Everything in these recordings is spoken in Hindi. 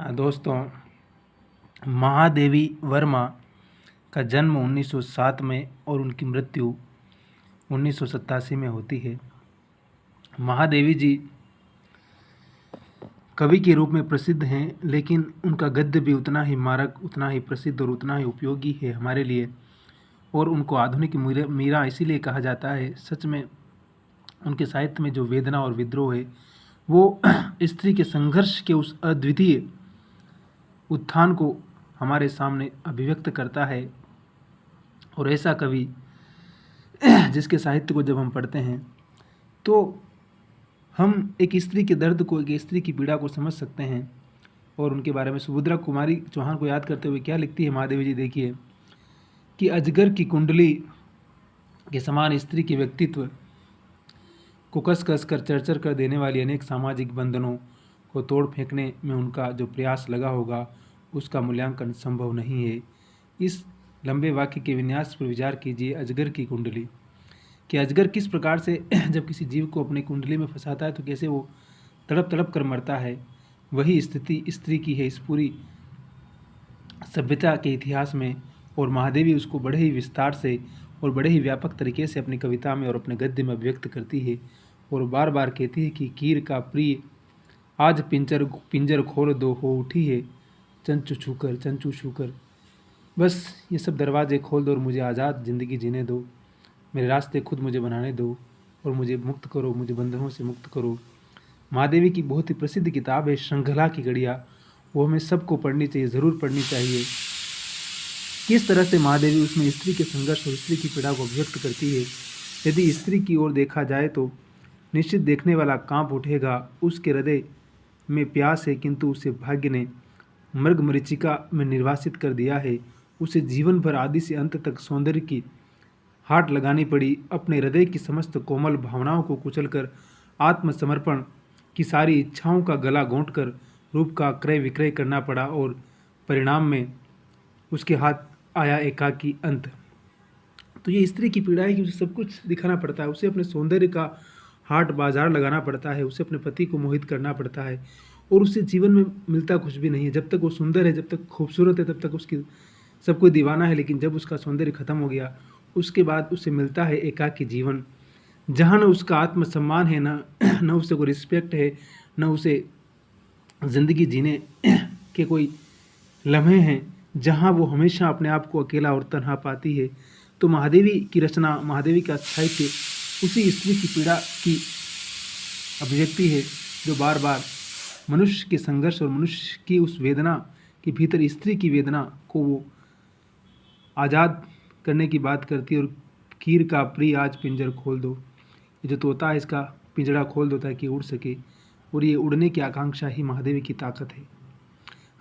दोस्तों, महादेवी वर्मा का जन्म 1907 में और उनकी मृत्यु 1987 में होती है। महादेवी जी कवि के रूप में प्रसिद्ध हैं, लेकिन उनका गद्य भी उतना ही मारक, उतना ही प्रसिद्ध और उतना ही उपयोगी है हमारे लिए। और उनको आधुनिक मीरा इसीलिए कहा जाता है। सच में उनके साहित्य में जो वेदना और विद्रोह है वो स्त्री के संघर्ष के उस अद्वितीय उत्थान को हमारे सामने अभिव्यक्त करता है। और ऐसा कवि जिसके साहित्य को जब हम पढ़ते हैं तो हम एक स्त्री के दर्द को, एक स्त्री की पीड़ा को समझ सकते हैं। और उनके बारे में सुभद्रा कुमारी चौहान को याद करते हुए क्या लिखती है महादेवी जी, देखिए कि अजगर की कुंडली के समान स्त्री के व्यक्तित्व को कस कस कर चरचर कर देने वाली अनेक सामाजिक बंधनों को तोड़ फेंकने में उनका जो प्रयास लगा होगा उसका मूल्यांकन संभव नहीं है। इस लंबे वाक्य के विन्यास पर विचार कीजिए। अजगर की कुंडली कि अजगर किस प्रकार से जब किसी जीव को अपनी कुंडली में फंसाता है तो कैसे वो तड़प तड़प कर मरता है। वही स्थिति स्त्री की है इस पूरी सभ्यता के इतिहास में। और महादेवी उसको बड़े ही विस्तार से और बड़े ही व्यापक तरीके से अपनी कविता में और अपने गद्य में व्यक्त करती है। और बार बार कहती है कि कीर का प्रिय आज पिंजर खोल दो, हो उठी है चंचू छूकर। बस ये सब दरवाजे खोल दो और मुझे आज़ाद ज़िंदगी जीने दो। मेरे रास्ते खुद मुझे बनाने दो और मुझे मुक्त करो, मुझे बंधनों से मुक्त करो। महादेवी की बहुत ही प्रसिद्ध किताब है श्रृंखला की गड़िया। वो हमें सबको पढ़नी चाहिए, ज़रूर पढ़नी चाहिए। किस तरह से महादेवी उसमें स्त्री के संघर्ष और स्त्री की पीड़ा को अभिव्यक्त करती है। यदि स्त्री की ओर देखा जाए तो निश्चित देखने वाला कांप उठेगा। उसके हृदय में प्यास है, किंतु उसे भाग्य ने मृग मरीचिका में निर्वासित कर दिया है। उसे जीवन भर आदि से अंत तक सौंदर्य की हाट लगानी पड़ी। अपने हृदय की समस्त कोमल भावनाओं को कुचलकर आत्मसमर्पण की सारी इच्छाओं का गला घोंटकर रूप का क्रय विक्रय करना पड़ा। और परिणाम में उसके हाथ आया एकाकी अंत। तो ये स्त्री की पीड़ा है कि उसे सब कुछ दिखाना पड़ता है। उसे अपने सौंदर्य का हाट बाजार लगाना पड़ता है। उसे अपने पति को मोहित करना पड़ता है। और उससे जीवन में मिलता कुछ भी नहीं है। जब तक वो सुंदर है, जब तक खूबसूरत है, तब तक उसकी सब कोई दीवाना है। लेकिन जब उसका सौंदर्य खत्म हो गया उसके बाद उसे मिलता है एकाकी जीवन, जहाँ न उसका आत्मसम्मान है, न उसे कोई रिस्पेक्ट है, न उसे ज़िंदगी जीने के कोई लम्हे हैं, जहाँ वो हमेशा अपने आप को अकेला और तन्हा पाती है। तो महादेवी की रचना, महादेवी का साहित्य उसी स्त्री की पीड़ा की अभिव्यक्ति है जो बार बार मनुष्य के संघर्ष और मनुष्य की उस वेदना के भीतर स्त्री की वेदना को वो आज़ाद करने की बात करती है। और कीर का प्रिय आज पिंजर खोल दो, ये जो तोता है इसका पिंजरा खोल दो ताकि उड़ सके। और ये उड़ने की आकांक्षा ही महादेवी की ताकत है।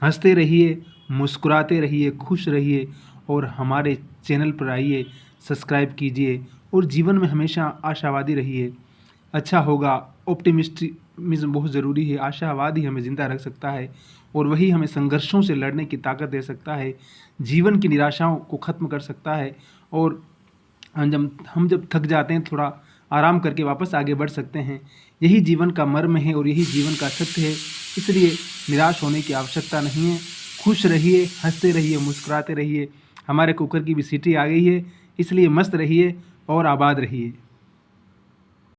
हंसते रहिए, मुस्कुराते रहिए, खुश रहिए और हमारे चैनल पर आइए, सब्सक्राइब कीजिए और जीवन में हमेशा आशावादी रहिए। अच्छा होगा, ऑप्टिमिज्म बहुत ज़रूरी है। आशावाद ही हमें ज़िंदा रख सकता है और वही हमें संघर्षों से लड़ने की ताकत दे सकता है, जीवन की निराशाओं को ख़त्म कर सकता है। और हम जब थक जाते हैं थोड़ा आराम करके वापस आगे बढ़ सकते हैं। यही जीवन का मर्म है और यही जीवन का सत्य है। इसलिए निराश होने की आवश्यकता नहीं है। खुश रहिए, हंसते रहिए, मुस्कुराते रहिए। हमारे कुकर की भी सीटी आ गई है, इसलिए मस्त रहिए और आबाद रहिए।